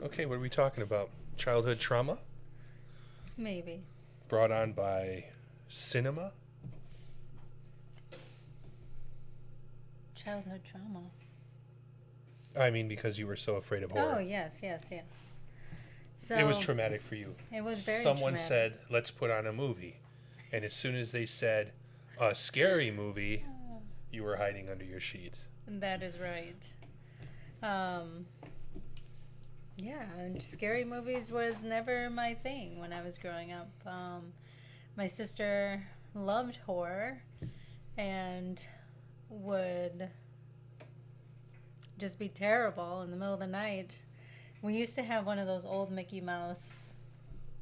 Okay, what are we talking about? Childhood trauma? Maybe. Brought on by cinema? Childhood trauma. I mean, because you were so afraid of horror. Oh, yes. So It was traumatic for you. It was very Someone traumatic. said, let's put on a movie. And as soon as they said, a scary movie, you were hiding under your sheets. That is right. Yeah, and scary movies was never my thing when I was growing up. My sister loved horror and would just be terrible in the middle of the night. We used to have one of those old Mickey Mouse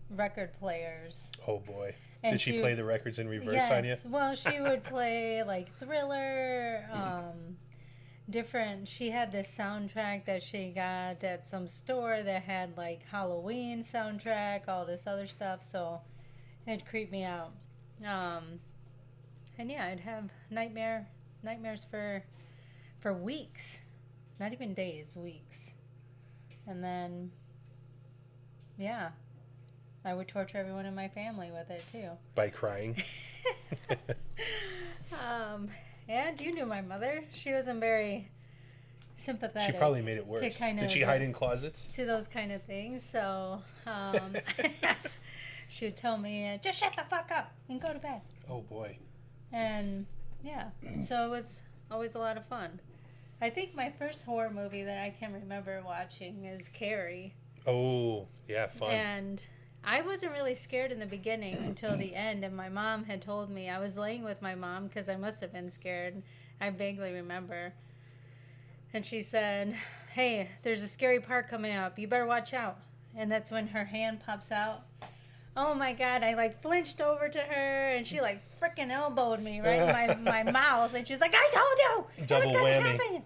record players. Oh, boy. And Did she play the records in reverse on you? Yes. Well, she would play like Thriller, different. She had this soundtrack that she got at some store that had like Halloween soundtrack, all this other stuff. So it creeped me out. And yeah, I'd have nightmares for weeks, not even days, weeks. And then, yeah, I would torture everyone in my family with it too. By crying? And you knew my mother. She wasn't very sympathetic. She probably made it worse. Did she hide in closets? To those kind of things. So she would tell me, just shut the fuck up and go to bed. Oh, boy. And yeah, so it was always a lot of fun. I think my first horror movie that I can remember watching is Carrie. Oh, yeah, fun. And I wasn't really scared in the beginning until the end, and my mom had told me. I was laying with my mom because I must have been scared. I vaguely remember. And she said, hey, there's a scary part coming up. You better watch out. And that's when her hand pops out. Oh, my God. I, like, flinched over to her, and she, like, frickin' elbowed me right in my mouth. And she's like, I told you! Double whammy. Happen.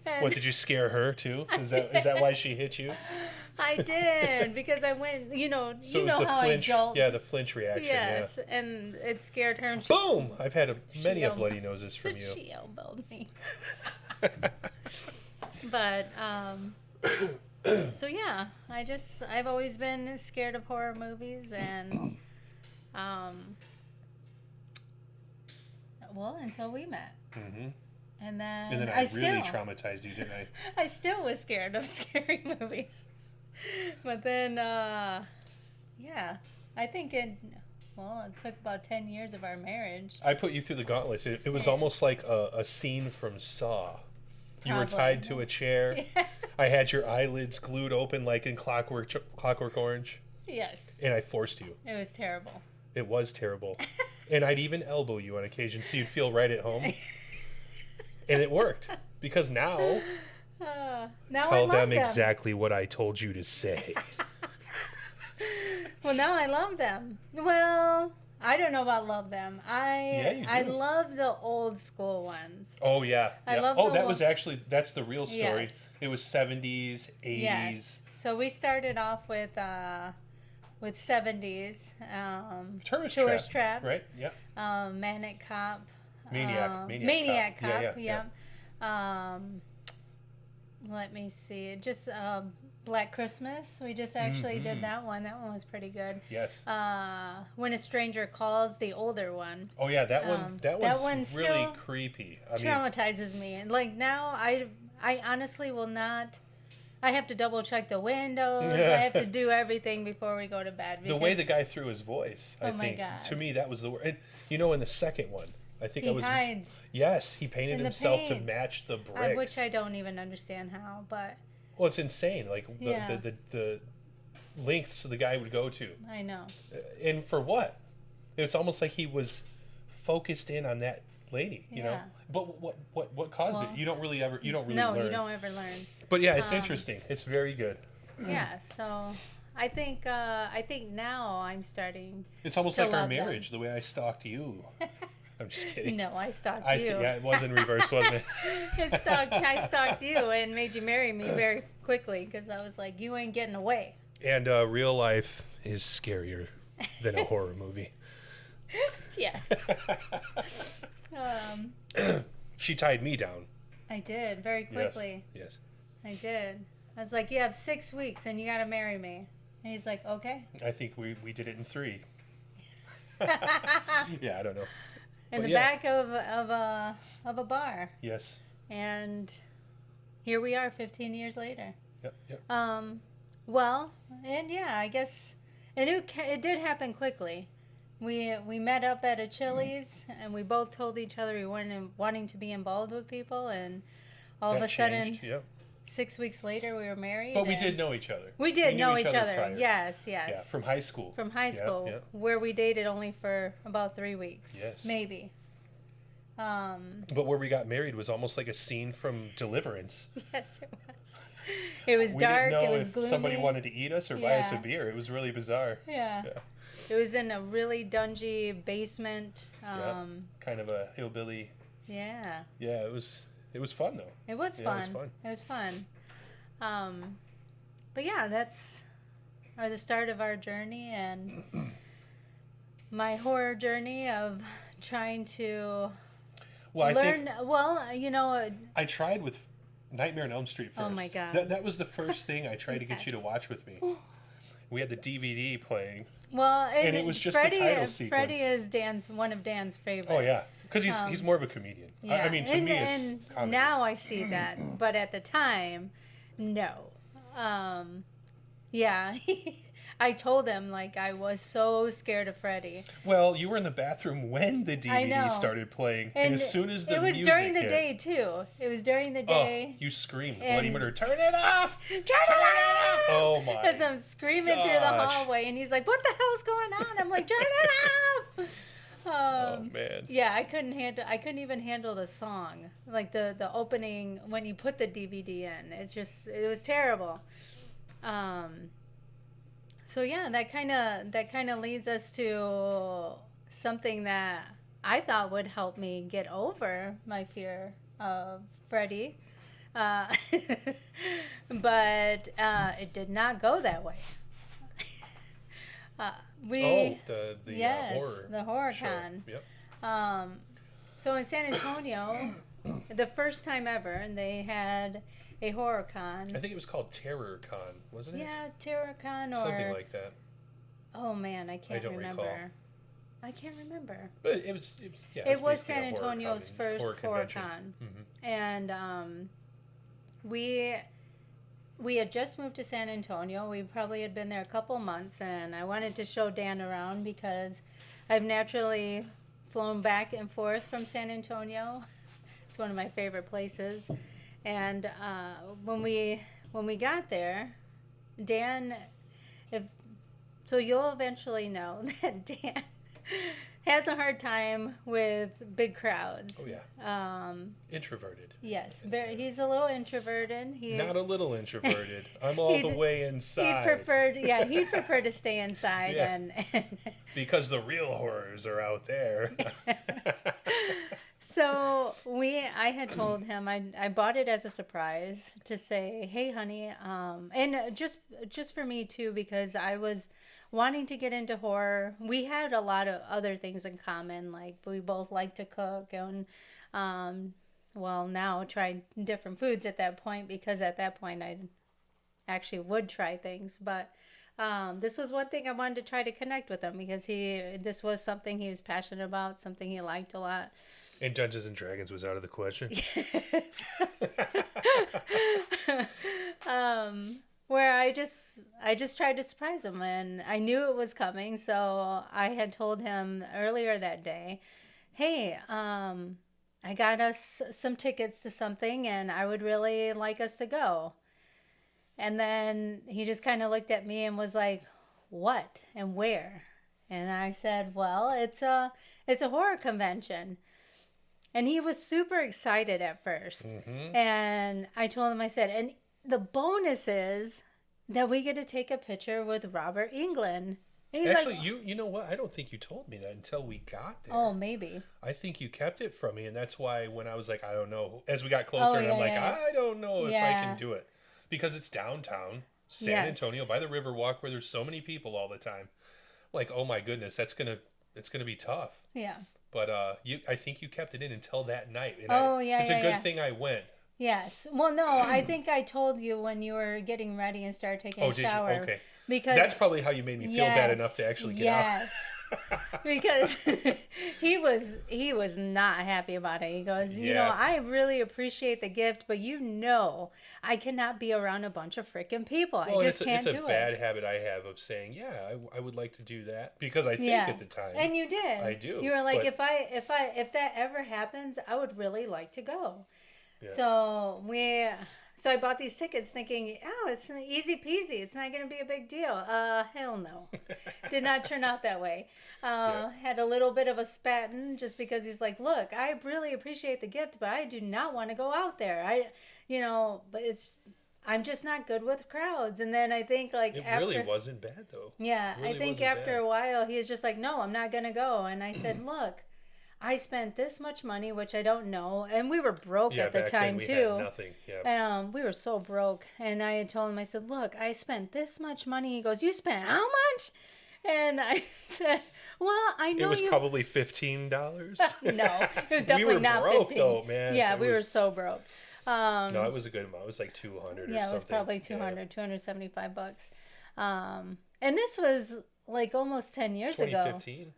And What, did you scare her, too? Is that why she hit you? I did, because I went, you know So it was the how flinch, I jolt. yeah, the flinch reaction, Yes, and it scared her. And Boom! I've had many elbowed- bloody noses from you. She elbowed me. But, so yeah, I've always been scared of horror movies, and, well, until we met. Mm-hmm. And then And then I really traumatized you, didn't I? I still was scared of scary movies. But then, yeah, I think it took about 10 years of our marriage. I put you through the gauntlet. It was almost like a scene from Saw. You were tied to a chair. Yeah. I had your eyelids glued open like in Clockwork Orange. Yes. And I forced you. It was terrible. It was terrible. And I'd even elbow you on occasion so you'd feel right at home. And it worked. Because now Now I tell love them exactly what I told you to say. Well, now I love them. Well, I don't know about love them. I do. love the old school ones. Oh, yeah. I love oh, the that one- was actually, that's the real story. Yes. It was 70s, 80s. Yes. So we started off with 70s. Tourist Trap. Right, yeah. Manic Cop. Maniac Cop. Cop, yeah. Let me see. Just Black Christmas. We just actually did that one. That one was pretty good. Yes. When a Stranger Calls, the older one. Oh, yeah, that one's one really still creepy. Traumatizes me. And like now, I honestly will not. I have to double check the windows. I have to do everything before we go to bed. The way the guy threw his voice, I Oh my think, God. to me, that was the word. And, in the second one, I think he hides. Yes, he painted In the himself to paint. match the bricks. Which I don't even understand how, but Well, it's insane. Like, Yeah. the lengths the guy would go to. I know. And for what? It's almost like he was focused in on that lady, you know? Yeah. But what caused it? You don't really No, learn. you don't ever learn. But yeah, it's interesting. It's very good. Yeah, so I think now I'm starting. It's almost to like our love them. marriage, the way I stalked you. I'm just kidding. No, I stalked you. Yeah, it was in reverse, wasn't it? I stalked you and made you marry me very quickly because I was like, you ain't getting away. And real life is scarier than a horror movie. Yes. She tied me down. I did very quickly. Yes. I did. I was like, you have 6 weeks and you got to marry me. And he's like, okay. I think we did it in 3. Yeah, I don't know. In the back of a bar. Yes. And here we are 15 years later. Yep. Well, and yeah, I guess it did happen quickly. We met up at a Chili's, and we both told each other we weren't wanting to be involved with people, and all of a sudden, 6 weeks later, we were married. But we did know each other. We did know each other. Prior. Yes. Yeah, from high school. From high school, where we dated only for about 3 weeks. Yes. Maybe. But where we got married was almost like a scene from Deliverance. Yes, it was. It was dark. Didn't know it was gloomy. If somebody wanted to eat us or buy us a beer. It was really bizarre. Yeah. It was in a really dungy basement. Kind of a hillbilly. Yeah. Yeah, it was fun though. It was fun. It was fun. But yeah, that's the start of our journey and my horror journey of trying to learn. I tried with Nightmare on Elm Street first. Oh my God. That was the first thing I tried to get you to watch with me. We had the DVD playing. Well, and it was just the title sequence. Freddy is one of Dan's favorites. Oh yeah, because he's more of a comedian. Yeah. I mean, to me, it's comedy. Now I see that, but at the time, no. Yeah, I told him like I was so scared of Freddy. Well, you were in the bathroom when the DVD started playing, and as soon as the music it was during the day too. It was during the day. Oh, you screamed, "Bloody murder! Turn it off! Turn it off!" Oh my! As I'm screaming through the hallway, and he's like, "What the hell's going on?" I'm like, "Turn it off!" Oh man! Yeah, I couldn't even handle the song, like the opening when you put the DVD in. It was terrible. So yeah, that kind of leads us to something that I thought would help me get over my fear of Freddy, but it did not go that way. Horror. The horror con. Yep. So in San Antonio, the first time ever, they had a horror con. I think it was called Terror Con, wasn't it? Yeah, Terror Con or something like that. Oh man, I can't remember. Recall. I can't remember. But it was San Antonio's first horror con. Mm-hmm. And we had just moved to San Antonio. We probably had been there a couple months, and I wanted to show Dan around because I've naturally flown back and forth from San Antonio. It's one of my favorite places. And when we got there, Dan, so you'll eventually know that Dan has a hard time with big crowds. Oh yeah. Introverted. Yes, he's a little introverted. Not a little introverted. I'm all the way inside. He'd prefer to stay inside and because the real horrors are out there. So I had told him I bought it as a surprise to say, hey honey, and just for me too, because I was wanting to get into horror. We had a lot of other things in common, like we both like to cook and now try different foods at that point, because at that point I actually would try things, but this was one thing I wanted to try to connect with him, because this was something he was passionate about, something he liked a lot. And Dungeons and Dragons was out of the question. Yes. Where I just tried to surprise him, and I knew it was coming, so I had told him earlier that day, hey, I got us some tickets to something, and I would really like us to go. And then he just kind of looked at me and was like, what and where? And I said, well, it's a horror convention. And he was super excited at first. Mm-hmm. And I told him, I said, and the bonus is that we get to take a picture with Robert Englund. Actually, like, you know what? I don't think you told me that until we got there. Oh, maybe. I think you kept it from me. And that's why when I was like, I don't know, as we got closer, I don't know if I can do it. Because it's downtown San Antonio by the Riverwalk, where there's so many people all the time. Like, oh my goodness, it's gonna be tough. Yeah. But I think you kept it in until that night. And it's a good thing I went, Yes. Well, no, I think I told you when you were getting ready and started taking a shower. Did you? Okay. Because that's probably how you made me feel bad enough to actually get out. Yes. Because he was not happy about it. He goes, you know, I really appreciate the gift, but I cannot be around a bunch of freaking people. I just can't do it. It's a bad habit I have of saying, I would like to do that because I think at the time. And you did. I do. You were like, if that ever happens, I would really like to go. Yeah. So I bought these tickets thinking, it's easy peasy. It's not going to be a big deal. Hell no. Did not turn out that way. Had a little bit of a spatin just because he's like, look, I really appreciate the gift, but I do not want to go out there. I'm just not good with crowds. And then I think really wasn't bad though. Yeah. Really I think after a while, he was just like, no, I'm not going to go. And I said, look, I spent this much money, which I don't know, and we were broke at the time too. Had nothing. Yeah. We were so broke, and I had told him, I said, "Look, I spent this much money." He goes, "You spent how much?" And I said, "Well, I know it was probably $15." No, it was definitely not broke, 15. Though, man. Yeah, we were so broke. No, it was a good amount. It was like 200. Yeah, it was probably 200, $275. And this was like almost 10 years ago. 2015.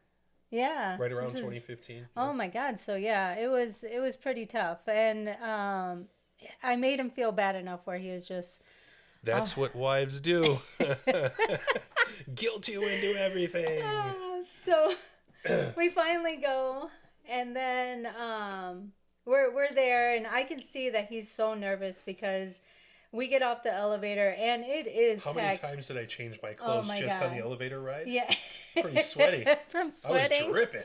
Yeah. Right around 2015. Yeah. Oh my God. So yeah, it was pretty tough. And I made him feel bad enough where he was just That's what wives do. Guilt you into everything. So we finally go, and then we're there, and I can see that he's so nervous because we get off the elevator, and it is How packed. many times did I change my clothes on the elevator ride? Yeah. Pretty sweaty. From sweating. I was dripping.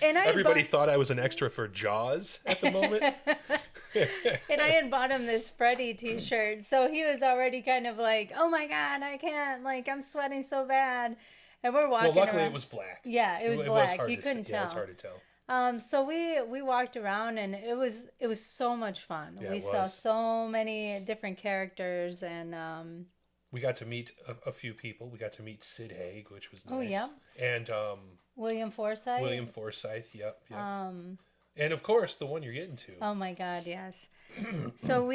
And Everybody thought I was an extra for Jaws at the moment. And I had bought him this Freddy t-shirt, so he was already kind of like, oh my God, I can't, I'm sweating so bad. And we're walking Well, luckily around. It was black. Yeah, it was black. You couldn't tell. Yeah, it was hard to tell. So we walked around, and it was so much fun. Yeah, we saw so many different characters, and we got to meet a few people. We got to meet Sid Haig, which was nice. Oh yeah. And William Forsythe. Yep. And of course the one you're getting to. Oh my God, yes. So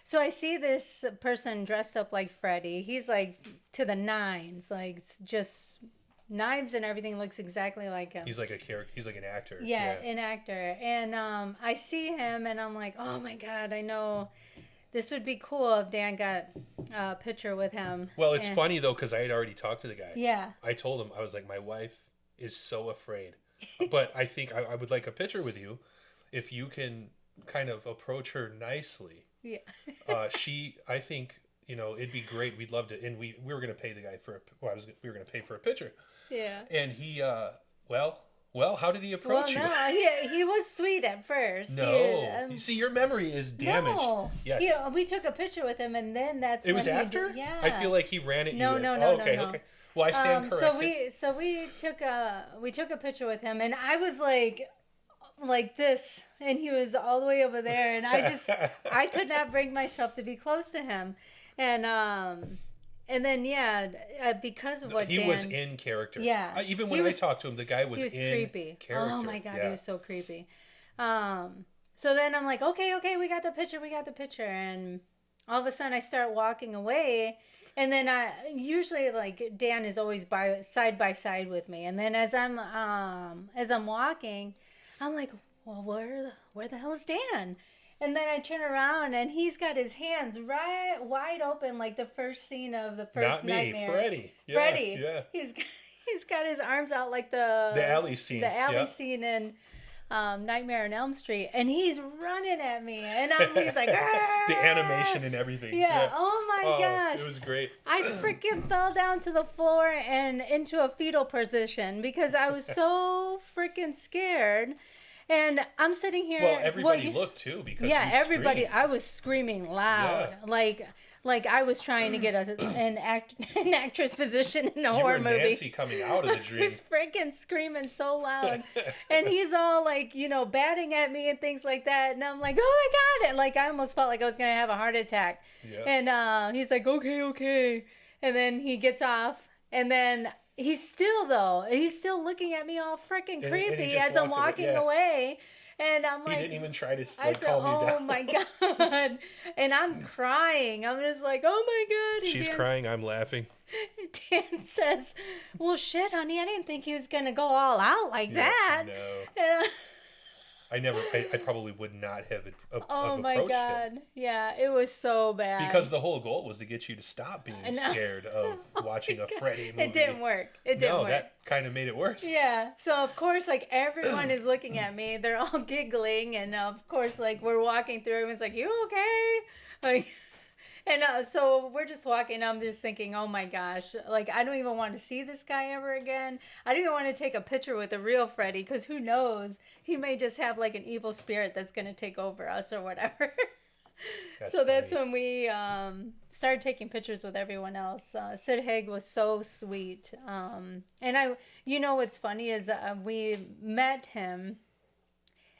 so I see this person dressed up like Freddy. He's like to the nines, like just knives and everything, looks exactly like him. He's like a character. He's like an actor. Yeah, an actor. And I see him, and I'm like, oh my God, I know this would be cool if Dan got a picture with him. Well, it's funny though, because I had already talked to the guy. Yeah. I told him, I was like, my wife is so afraid, but I think I would like a picture with you if you can kind of approach her nicely. Yeah. I think, it'd be great. We'd love to, and we were going to pay the guy we were going to pay for a picture. Yeah. And he, well, how did he approach you? No, he was sweet at first. No. You see, your memory is damaged. No. Yes. We took a picture with him, and then it was after? Yeah. I feel like he ran at you. No. Okay. Well, I stand corrected. So we took a picture with him, and I was like this, and he was all the way over there, and I could not bring myself to be close to him. And then, because of what he was in character. Yeah. Even when I talked to him, the guy was in creepy. Character. Oh my God, he was so creepy. So then I'm like, okay, we got the picture. And all of a sudden I start walking away. And then usually Dan is always side by side with me. And then as I'm walking, I'm like, well, where the hell is Dan? And then I turn around, and he's got his hands right wide open, like the first scene of the first Nightmare. Freddy. Yeah, Freddy. Yeah. He's got his arms out like the alley scene. The alley scene in Nightmare on Elm Street, and he's running at me, and he's like, the animation and everything. Yeah. Oh my gosh. It was great. I freaking fell down to the floor and into a fetal position because I was so freaking scared. And I'm sitting here. Well, everybody looked too because everybody. I was screaming loud, like I was trying to get an actress position in a horror movie. Nancy coming out of the dream. I was freaking screaming so loud, and he's all batting at me and things like that, and I'm like, oh my God! And I almost felt like I was gonna have a heart attack. Yeah. And he's like, okay, and then he gets off, and then. He's still looking at me all freaking creepy as I'm walking away. And I'm He like, didn't even try to I said, calm you down. oh my God. And I'm crying. I'm just like, oh my God. And She's crying, I'm laughing. Dan says, well, shit, honey, I didn't think he was going to go all out like that. No. And, I probably would not have oh my approached God. him. Yeah, it was so bad. Because the whole goal was to get you to stop being scared of watching a Freddy movie. It didn't work. It didn't work. No, that kind of made it worse. Yeah. So, of course, like, everyone is looking at me. They're all giggling. And, of course, like, we're walking through. Everyone's like, you okay? Like... And so we're just walking. I'm just thinking, oh my gosh, like I don't even want to see this guy ever again. I don't even want to take a picture with the real Freddy because who knows? He may just have like an evil spirit that's going to take over us or whatever. That's when we started taking pictures with everyone else. Sid Haig was so sweet. And what's funny is we met him.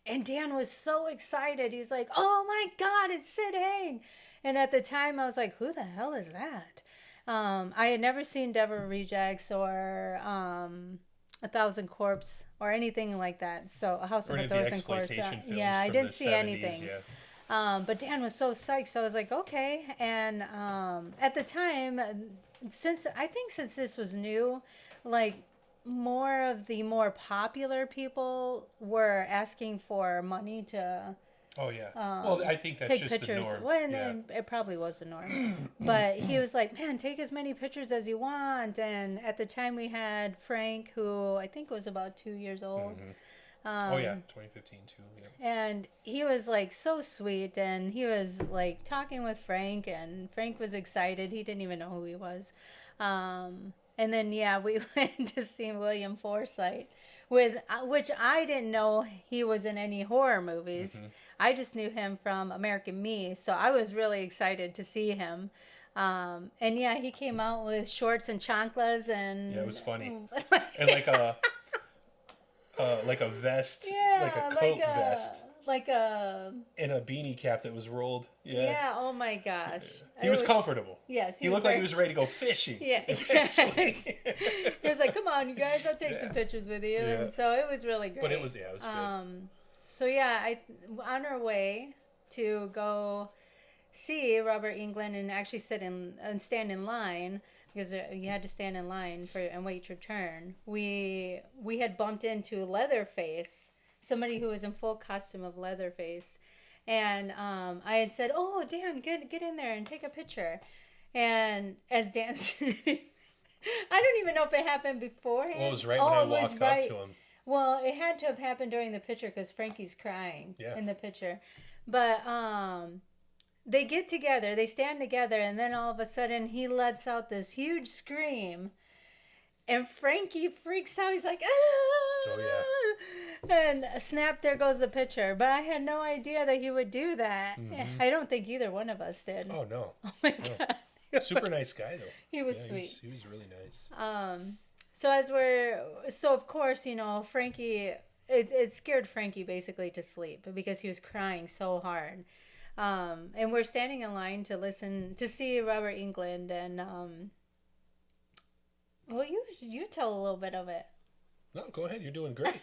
And Dan was so excited. He's like, oh my God, it's Sid Haig. And at the time, I was like, who the hell is that? I had never seen Devil Rejects or 1,000 Corpse or anything like that. So A House of a Thousand Corpse. Yeah, I didn't see 70s, anything. Yeah. But Dan was so psyched. So I was like, okay. And at the time, since this was new, like more of the more popular people were asking for money to... Oh, yeah. Well, I think that's just pictures. The norm. Well, and it probably was the norm. But he was like, man, take as many pictures as you want. And at the time we had Frank, who I think was about 2 years old. Mm-hmm. 2015 too. Yeah. And he was like so sweet. And he was like talking with Frank. And Frank was excited. He didn't even know who he was. And then, we went to see William Forsythe. Which I didn't know he was in any horror movies. Mm-hmm. I just knew him from American Me, so I was really excited to see him. And he came out with shorts and chanclas and... Yeah, it was funny. And like a vest, like a coat vest. And a beanie cap that was rolled. Yeah. Yeah, oh my gosh. He was comfortable. Yes. He looked like he was ready to go fishing. Yeah. He was like, come on, you guys, I'll take some pictures with you. Yeah. And so it was really great. But it was good. So on our way to go see Robert Englund and actually stand in line, because you had to stand in line and wait your turn. We had bumped into Leatherface, somebody who was in full costume of Leatherface. And I had said, oh, Dan, get in there and take a picture. And as Dan said, I don't even know if it happened beforehand. Well, it was right when I walked up to him. Well, it had to have happened during the picture because Frankie's crying in the picture. But they get together, they stand together, and then all of a sudden he lets out this huge scream. And Frankie freaks out. He's like, ah! Oh, yeah. And snap, there goes the picture. But I had no idea that he would do that. Mm-hmm. I don't think either one of us did. Oh, no. Oh, my God. Super nice guy, though. He was sweet. He was really nice. So of course, Frankie, it scared Frankie basically to sleep because he was crying so hard. And we're standing in line to see Robert Englund, and well, you tell a little bit of it. No, go ahead. You're doing great.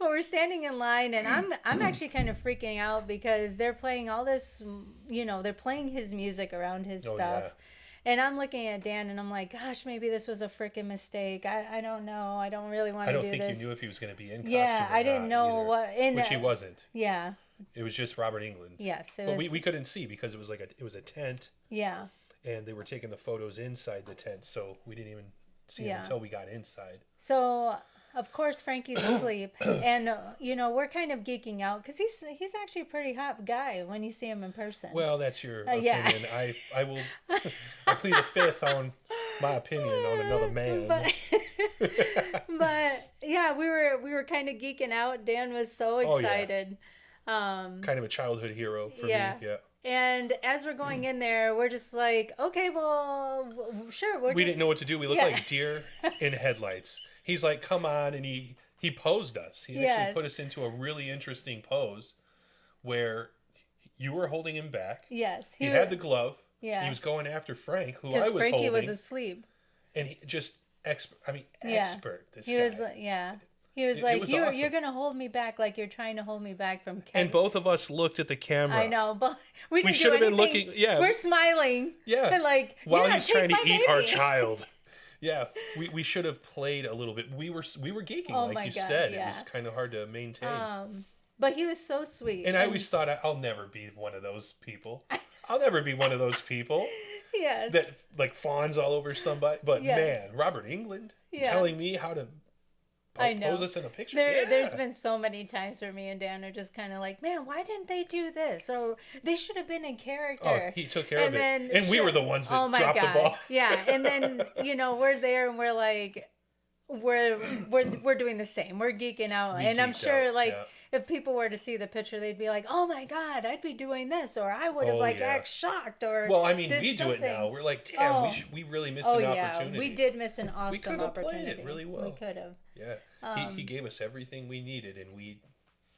Well, we're standing in line, and I'm actually kind of freaking out because they're playing all this, they're playing his music around his stuff. Yeah. And I'm looking at Dan, and I'm like, gosh, maybe this was a freaking mistake. I don't know. I don't really want to do this. I don't think you knew if he was going to be in costume Yeah, I didn't know either, which he wasn't. Yeah. It was just Robert Englund. Yes. But we couldn't see because it was a tent. Yeah. And they were taking the photos inside the tent, so we didn't even see him until we got inside. So... Of course, Frankie's asleep, and we're kind of geeking out because he's actually a pretty hot guy when you see him in person. Well, that's your opinion. I will I plead the fifth on my opinion on another man. But yeah, we were kind of geeking out. Dan was so excited. Kind of a childhood hero for me. Yeah. And as we're going in there, we're just like, okay, well, sure. We didn't know what to do. We looked like deer in headlights. He's like, come on, and he posed us. He actually put us into a really interesting pose where you were holding him back. Yes. He had the glove. Yeah. He was going after Frank, who I was Frankie holding. was asleep. And he just expert. This guy. Was, He was like, you're going to hold me back like you're trying to hold me back from Kevin. And both of us looked at the camera. I know, but we should have been looking. Yeah. We're smiling. Yeah. Like, while he's trying to eat baby. our child. Yeah. We should have played a little bit. We were geeking, like you said. Yeah. It was kind of hard to maintain. But he was so sweet. And I always thought, I'll never be one of those people. I'll never be one of those people. Yes. That, like, fawns all over somebody. But, man, Robert Englund telling me how to pose us in a picture. There's been so many times where me and Dan are just kind of like, man, why didn't they do this? Or they should have been in character. Oh, he took care of it. And we were the ones that dropped the ball. Yeah. And then, we're there and we're like, we're doing the same. We're geeking out. And I'm sure, if people were to see the picture, they'd be like, oh my God, I'd be doing this. Or I would have act shocked. Or well, I mean, we do it now. We're like, damn, we really missed an opportunity. We did miss an awesome opportunity. We could have played it really well. We could have. Yeah. He gave us everything we needed, and we...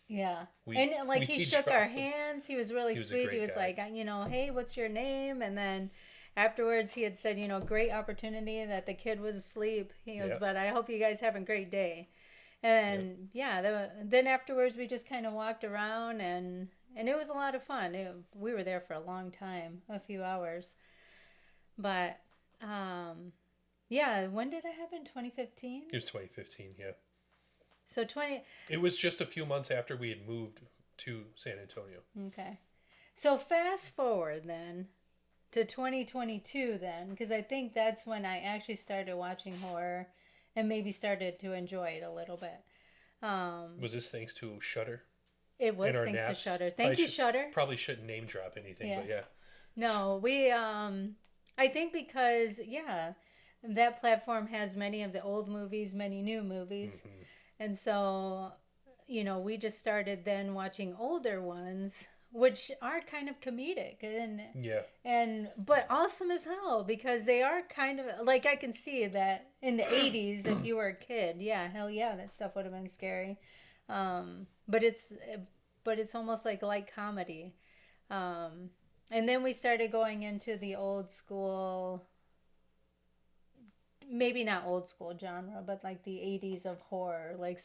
Yeah. He shook our hands. He was really sweet. He was guy. Like, hey, what's your name? And then afterwards he had said, great opportunity that the kid was asleep. He goes, but I hope you guys have a great day. And then afterwards we just kind of walked around and it was a lot of fun. We were there for a long time, a few hours. But, when did that happen? 2015? It was 2015, yeah. So It was just a few months after we had moved to San Antonio. Okay. So fast forward then to 2022 then, because I think that's when I actually started watching horror and maybe started to enjoy it a little bit. Was this thanks to Shudder? It was thanks to Shudder. Thank you, Shudder. Probably shouldn't name drop anything, but yeah. No, we, I think because, that platform has many of the old movies, many new movies. Mm-hmm. And so, we just started then watching older ones, which are kind of comedic but awesome as hell because they are kind of like I can see that in the 80s if you were a kid, hell yeah, that stuff would have been scary. But it's almost like light comedy. And then we started going into the old school, maybe not old school genre, but like the 80s of horror, like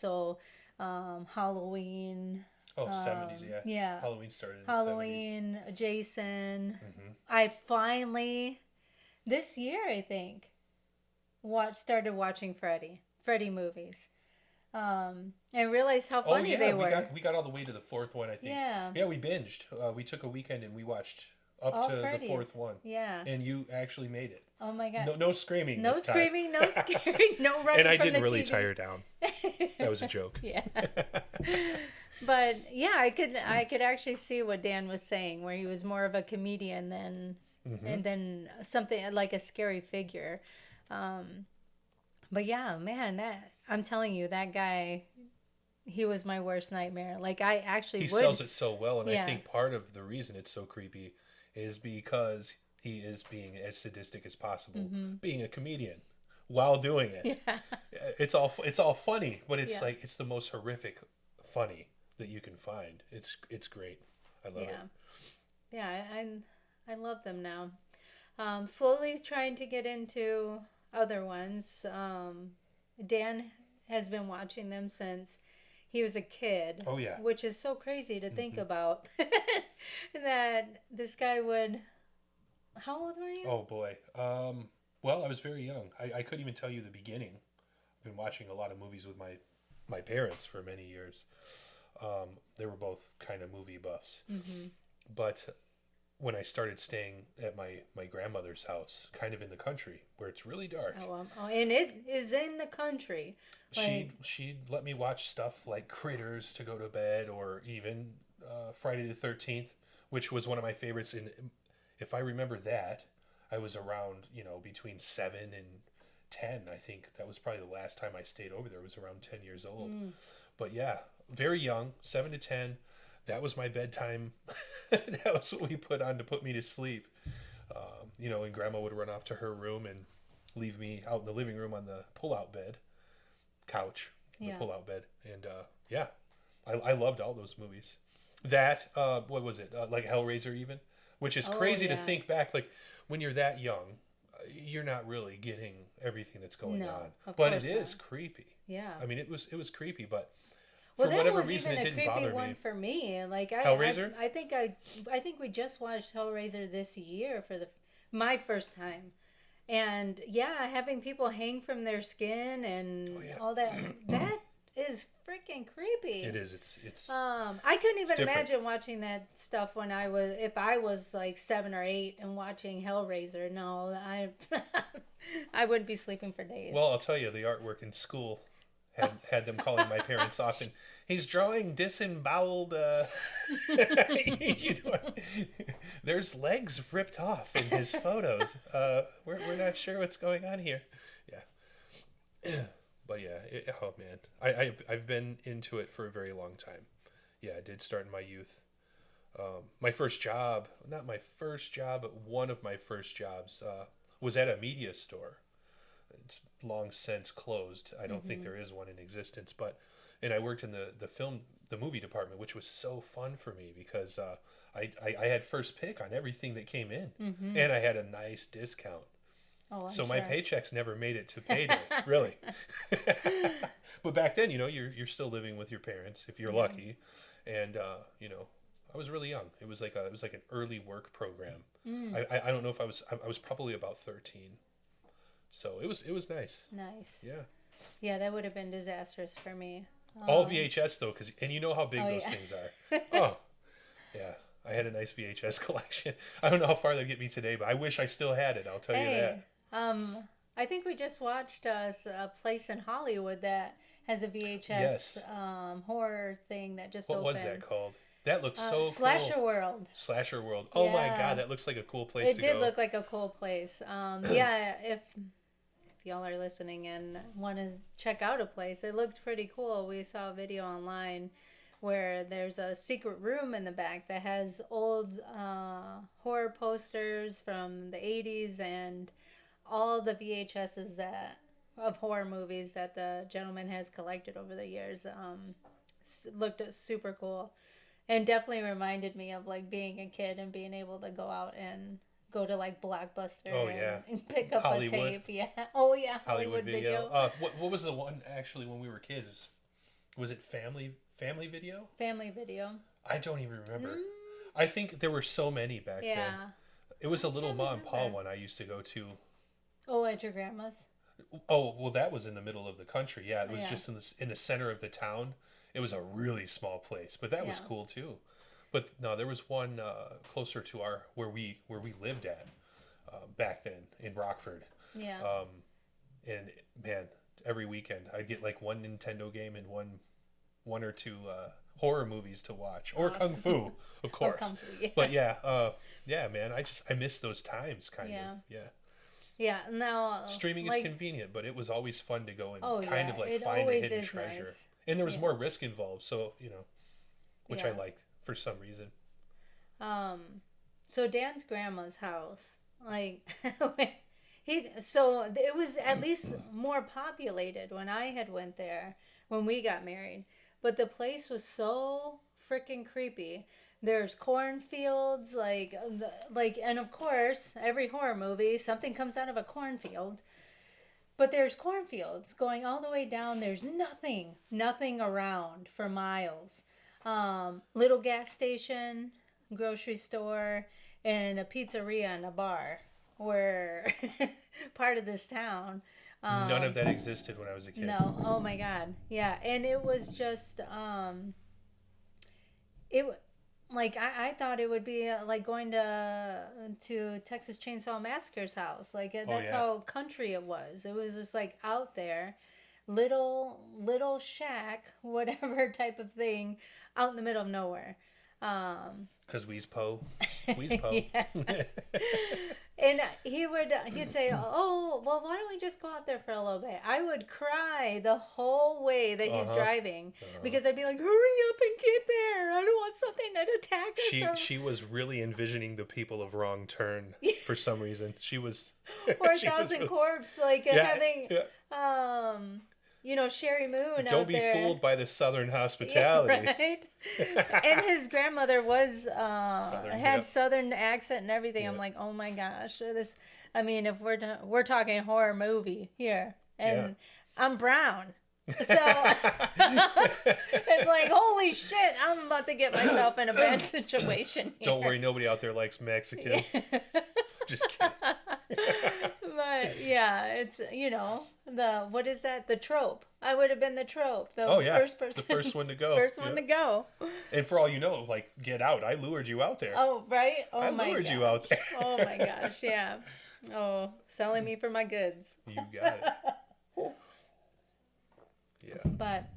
Halloween. 70s, yeah. Halloween started in Halloween, the 70s. Jason. Mm-hmm. I finally, this year, I think, started watching Freddy movies. And realized how funny they were. We got all the way to the fourth one, I think. Yeah, we binged. We took a weekend and we watched up to the fourth one. Yeah. And you actually made it. Oh my God. No screaming. No screaming, no scaring, no running. And I from didn't the really TV. tie her down. That was a joke. Yeah. But yeah, I could actually see what Dan was saying, where he was more of a comedian than and then something like a scary figure. But yeah, man, I'm telling you, that guy, he was my worst nightmare. Like I actually sells it so well, and I think part of the reason it's so creepy is because he is being as sadistic as possible, being a comedian while doing it. Yeah. It's all funny, but it's like it's the most horrific funny that you can find. It's great. I love it. Yeah, I love them now. Slowly trying to get into other ones. Dan has been watching them since he was a kid. Oh yeah. Which is so crazy to think about. That this guy would. How old were you? Oh boy. Well, I was very young. I couldn't even tell you the beginning. I've been watching a lot of movies with my parents for many years. They were both kind of movie buffs. Mm-hmm. But when I started staying at my grandmother's house, kind of in the country, where it's really dark. And it is in the country. She'd let me watch stuff like Critters to go to bed, or even Friday the 13th, which was one of my favorites. And if I remember that, I was around, between 7 and 10. I think that was probably the last time I stayed over there. I was around 10 years old. But yeah, very young, 7 to 10. That was my bedtime. That was what we put on to put me to sleep. And Grandma would run off to her room and leave me out in the living room on the pull-out bed, couch, the pull-out bed. And I loved all those movies. That, what was it? Like Hellraiser even, which is crazy to think back. Like when you're that young, you're not really getting everything that's going on. But it is creepy. Yeah. I mean, it was creepy, but Well, for that whatever was reason, even it a didn't creepy bother one me. for me. Like Hellraiser? I think we just watched Hellraiser this year for my first time. And yeah, having people hang from their skin and all that is freaking creepy. It is. It's I couldn't even different. imagine watching that stuff if I was like 7 or 8 and watching Hellraiser. No, I wouldn't be sleeping for days. Well, I'll tell you, the artwork in school had them calling my parents often. He's drawing disemboweled. There's legs ripped off in his photos. We're not sure what's going on here. Yeah, but yeah. Oh man, I've been into it for a very long time. Yeah, I did start in my youth. My first job, not my first job, but one of my first jobs was at a media store. It's long since closed. I don't think there is one in existence, and I worked in the movie department, which was so fun for me because I had first pick on everything that came in, and I had a nice discount. Oh, so my paychecks never made it to payday, really. But back then, you're still living with your parents if you're lucky, and I was really young. It was like an early work program. I don't know if I was probably about 13. So it was nice. Nice. Yeah. Yeah, that would have been disastrous for me. All VHS though, and you know how big those things are. Oh, yeah. I had a nice VHS collection. I don't know how far they'd get me today, but I wish I still had it. I'll tell you that. I think we just watched a place in Hollywood that has a VHS horror thing that just opened. What was that called? That looks so Slasher cool. World. Slasher World. Oh my God, that looks like a cool place to go. It did look like a cool place. Yeah, if y'all are listening and want to check out a place, it looked pretty cool. We saw a video online where there's a secret room in the back that has old horror posters from the 80s and all the VHSs of horror movies that the gentleman has collected over the years. Looked super cool. And definitely reminded me of like being a kid and being able to go out and go to like Blockbuster and pick up Hollywood. a tape. Yeah. Oh yeah. Hollywood video. What was the one actually when we were kids? Was it Family Video? Family Video. I don't even remember. I think there were so many back then. It was a little mom and pop one I used to go to. Oh, at your grandma's? Oh, well, that was in the middle of the country. Yeah, it was just in the center of the town. It was a really small place, but that was cool too. But no, there was one closer to where we lived at back then in Rockford. Yeah. And man, every weekend I'd get like one Nintendo game and one or two horror movies to watch, or kung fu, of course. Kung fu, yeah. But yeah, man, I miss those times kind of. Yeah. Yeah, now streaming is convenient, but it was always fun to go and kind of like find a hidden treasure. Nice. And there was more risk involved, so which I liked for some reason. So Dan's grandma's house, like so it was at least more populated when I had went there when we got married, but the place was so freaking creepy. There's cornfields, like, and of course, every horror movie, something comes out of a cornfield. But there's cornfields going all the way down. There's nothing around for miles. Little gas station, grocery store, and a pizzeria and a bar were part of this town. None of that existed when I was a kid. No. Oh my God. Yeah. And it was just, I thought it would be like going to Texas Chainsaw Massacre's house. Like that's how country it was. It was just like out there, little shack, whatever type of thing, out in the middle of nowhere. 'Cause Wee's Poe. And he'd say, "Oh, well, why don't we just go out there for a little bit?" I would cry the whole way that he's driving because I'd be like, "Hurry up and get there! I don't want something to attack us." She was really envisioning the people of Wrong Turn for some reason. She was or Thousand Corpse, like having Sherry Moon Don't out be there. fooled by the Southern hospitality. Yeah, right? And his grandmother was had Southern accent and everything. I'm like, oh my gosh, if we're talking horror movie here, and I'm brown. So it's like, holy shit, I'm about to get myself in a bad situation here. Don't worry, nobody out there likes Mexican. Just kidding. But yeah, it's, what is that? The trope. I would have been the trope. The first person. The first one to go. First one to go. And for all you know, like, get out. I lured you out there. Oh, right? Oh, I lured you out there. Oh my gosh, yeah. Oh, selling me for my goods. You got it. Yeah. But,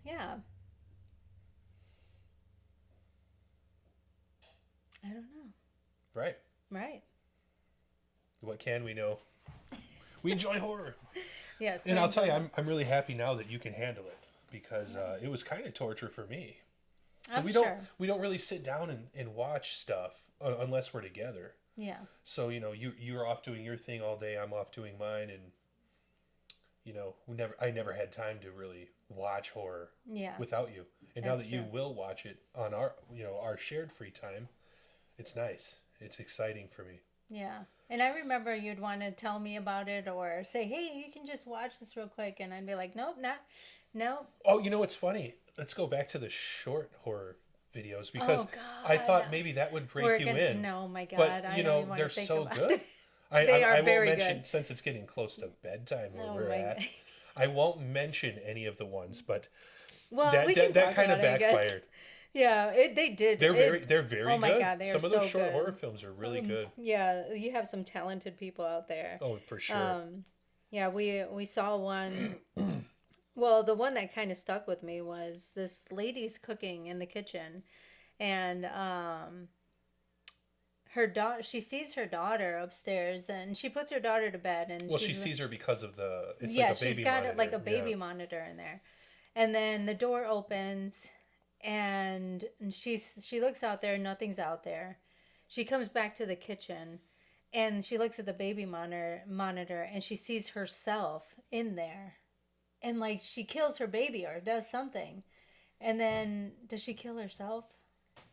yeah. I don't know. Right. Right. What can we know? We enjoy horror. Yes. And I'll tell you, I'm really happy now that you can handle it, because it was kind of torture for me. I'm sure. We don't really sit down and watch stuff unless we're together. Yeah. So, you're off doing your thing all day, I'm off doing mine, and I never had time to really watch horror without you. And now that you will watch it on our shared free time, it's nice. It's exciting for me. Yeah. And I remember you'd want to tell me about it or say, hey, you can just watch this real quick. And I'd be like, nope. Oh, what's funny? Let's go back to the short horror videos, because I thought maybe that would break you in. No, my God. But, I don't even they're so good. They are very won't mention, good. since it's getting close to bedtime where we're at, I won't mention any of the ones, but that kind of backfired. Yeah, they did. They're very good. Oh my God, they are some of those short good. horror films are really good. Yeah, you have some talented people out there. Oh, for sure. Yeah, we saw one. Well, the one that kind of stuck with me was this lady's cooking in the kitchen, and she sees her daughter upstairs, and she puts her daughter to bed, and she sees her because of the like a baby she's got monitor. like a baby monitor in there, and then the door opens. And she looks out there, nothing's out there. She comes back to the kitchen, and she looks at the baby monitor, and she sees herself in there. And, like, she kills her baby or does something. And then, does she kill herself?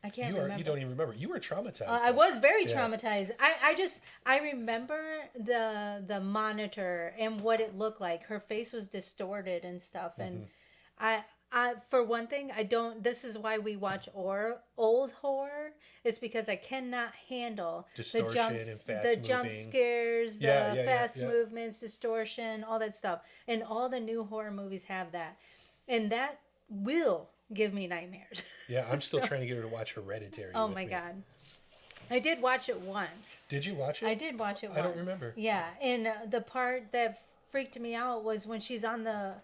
I can't remember. You don't even remember. You were traumatized. I was very traumatized. I remember the monitor and what it looked like. Her face was distorted and stuff. And for one thing, this is why we watch old horror, is because I cannot handle distortion the jump scares, the fast movements, distortion, all that stuff. And all the new horror movies have that. And that will give me nightmares. Yeah, I'm still trying to get her to watch Hereditary. Oh my God. I did watch it once. Did you watch it? I did watch it once. I don't remember. Yeah, and the part that freaked me out was when she's on the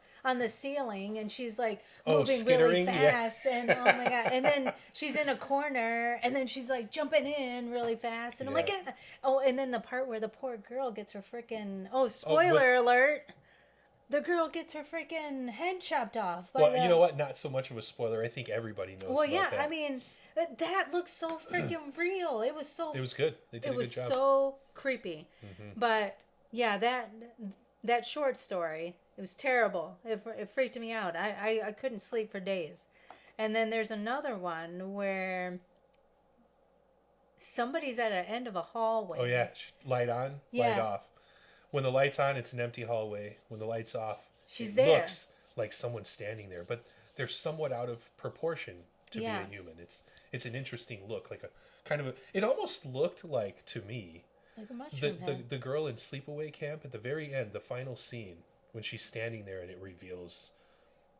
ceiling and she's like moving really fast and oh my God, and then she's in a corner and then she's like jumping in really fast and I'm like, yeah. Oh, and then the part where the poor girl gets her freaking spoiler alert, the girl gets her freaking head chopped off. You know what? Not so much of a spoiler. I think everybody knows. Well, yeah, that. I mean, that looks so freaking real. It was good. They did a good job. It was so creepy, but yeah, that short story, it was terrible. It freaked me out. I couldn't sleep for days. And then there's another one where somebody's at the end of a hallway. Oh, yeah. Light on, light off. When the light's on, it's an empty hallway. When the light's off, it looks like someone's standing there. But they're somewhat out of proportion to be a human. It's an interesting look. Like a kind of it almost looked like, to me, like a mushroom head. The girl in Sleepaway Camp at the very end, the final scene, when she's standing there and it reveals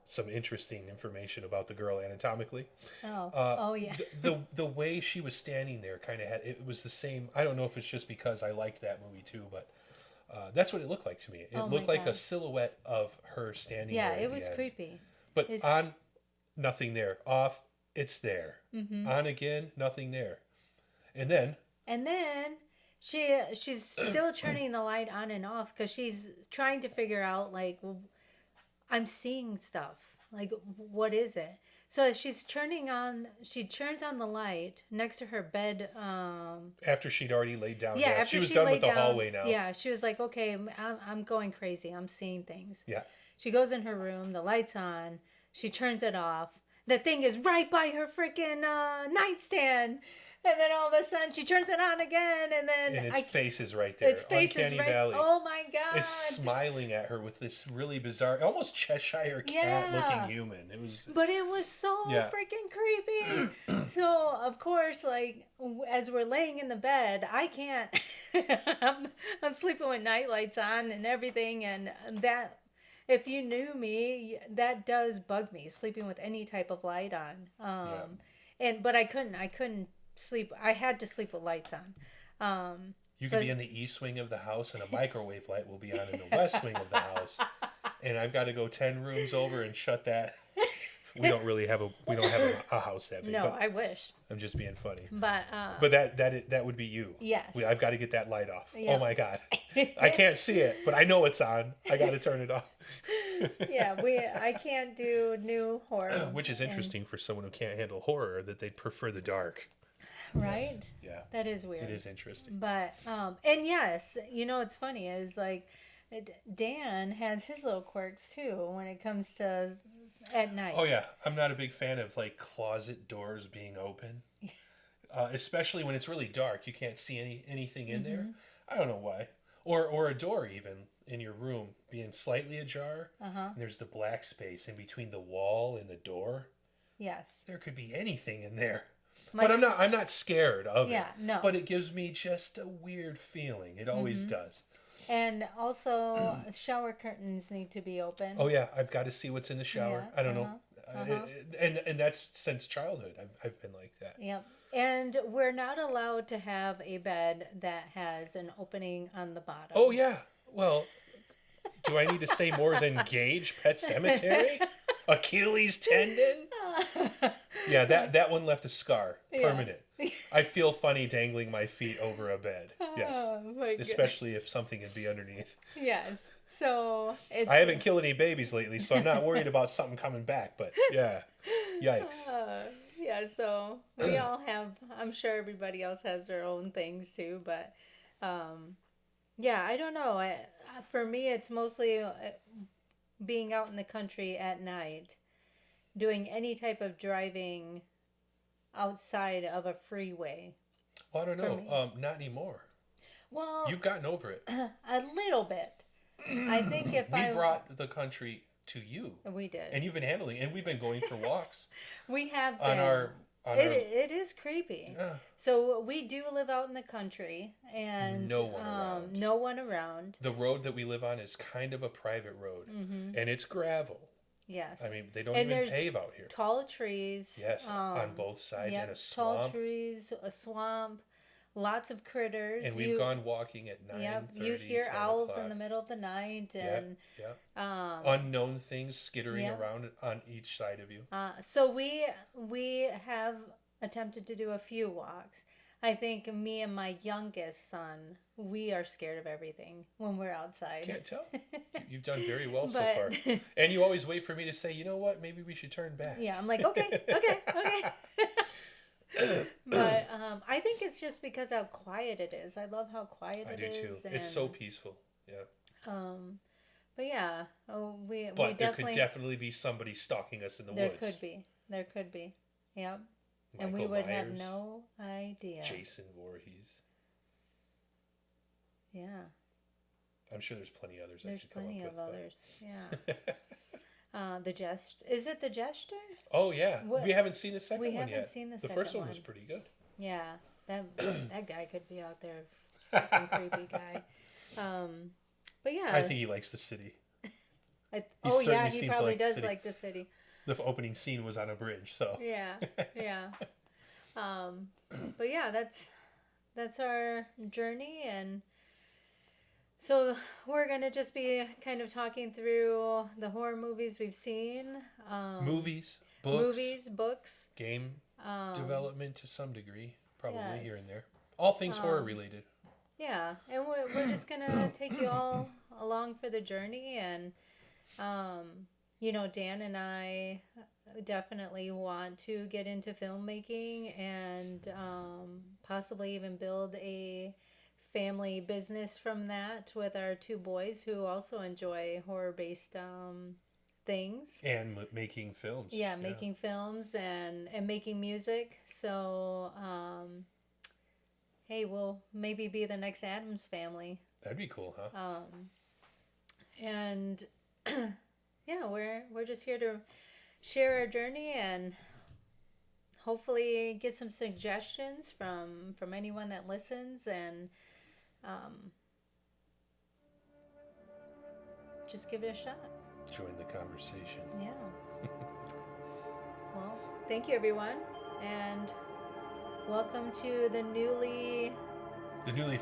some interesting information about the girl anatomically. Oh yeah. The way she was standing there kind of it was the same. I don't know if it's just because I liked that movie too, but that's what it looked like to me. It looked like a silhouette of her standing there. Yeah, it was creepy. But on, nothing there. Off, it's there. On again, nothing there. And then she's still turning the light on and off because she's trying to figure out, like, well, I'm seeing stuff. Like, what is it? So she turns on the light next to her bed. After she'd already laid down. Yeah, she was done with the hallway now. Yeah, she was like, okay, I'm going crazy. I'm seeing things. Yeah. She goes in her room. The light's on. She turns it off. The thing is right by her freaking nightstand. And then all of a sudden she turns it on again, and then and its face is right there. Its face Uncanny is right. Valley. Oh my god! It's smiling at her with this really bizarre, almost Cheshire cat looking human. But it was so freaking creepy. So of course, like as we're laying in the bed, I can't. I'm sleeping with night lights on and everything, and that. If you knew me, that does bug me, sleeping with any type of light on. But I couldn't sleep. I had to sleep with lights on. You could be in the east wing of the house, and a microwave light will be on in the west wing of the house, and I've got to go 10 rooms over and shut that. We don't have a house that big. No, I wish. I'm just being funny. But that would be you. Yes. I've got to get that light off. Yep. Oh my god, I can't see it, but I know it's on. I got to turn it off. I can't do new horror. Which is interesting for someone who can't handle horror, that they'd prefer the dark. Right? Yes. Yeah. That is weird. It is interesting. But and yes, it's funny is like Dan has his little quirks too when it comes to at night. Oh yeah, I'm not a big fan of like closet doors being open, especially when it's really dark. You can't see anything in there. I don't know why. Or a door even in your room being slightly ajar. And there's the black space in between the wall and the door. Yes. There could be anything in there. But I'm not scared of it. Yeah, no. But it gives me just a weird feeling. It always does. And also, shower curtains need to be open. Oh yeah, I've got to see what's in the shower. Yeah, I don't know, and that's since childhood. I've been like that. Yep. And we're not allowed to have a bed that has an opening on the bottom. Oh yeah. Well, do I need to say more than Gauge Pet Cemetery? Achilles tendon? Yeah, that one left a scar. Permanent. I feel funny dangling my feet over a bed. Yes. Oh, my especially if something would be underneath. Yes. So I haven't killed any babies lately, so I'm not worried about something coming back, but yeah. Yikes. Yeah, so we all have, I'm sure everybody else has their own things too, but yeah, I don't know. For me, it's mostly being out in the country at night, doing any type of driving outside of a freeway. Well, I don't know. Not anymore. Well, you've gotten over it. A little bit. I think if we brought the country to you. We did. And you've been handling it. And we've been going for walks. We have been. On our it is creepy. Yeah. So we do live out in the country, and no one around. No one around. The road that we live on is kind of a private road, and it's gravel. Yes. I mean, they don't even pave out here. Tall trees. Yes, on both sides, and a swamp. Tall trees, a swamp, lots of critters. And we've gone walking at 9:30, Yep, you hear owls o'clock. in the middle of the night, and unknown things skittering around on each side of you. So we have attempted to do a few walks. I think me and my youngest son, we are scared of everything when we're outside. Can't tell. You've done very well so far. And you always wait for me to say, you know what, maybe we should turn back. Yeah, I'm like, okay. But I think it's just because how quiet it is. I love how quiet it is. I do too. And, it's so peaceful. Yeah. But yeah, there could definitely be somebody stalking us in the woods. There could be. Yep. Michael and we would Myers, have no idea. Jason Voorhees. Yeah. I'm sure there's plenty others. There's plenty of others. Yeah. Is it the Jester? Oh yeah. We haven't seen the second one yet. We haven't seen the second one. The first one one was pretty good. Yeah. That guy could be out there. Fucking creepy guy. But yeah. I think he likes the city. He probably does like the city. The opening scene was on a bridge, so. Yeah. But yeah, that's our journey, and so we're gonna just be kind of talking through the horror movies we've seen. Movies, books. Game development to some degree, probably here and there. All things horror related. Yeah, and we're just gonna take you all along for the journey, and Dan and I definitely want to get into filmmaking and possibly even build a family business from that with our two boys who also enjoy horror-based things. And making films. Yeah, making films and making music. So, hey, we'll maybe be the next Addams family. That'd be cool, huh? And yeah, we're just here to share our journey and hopefully get some suggestions from anyone that listens, and just give it a shot. Join the conversation. Yeah. Well, thank you, everyone, and welcome to the newly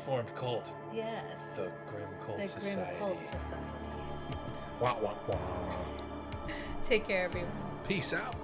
formed cult. Yes. The Grim Cult the Society. Grim Cult Society. Wah, wah, wah. Take care, everyone. Peace out.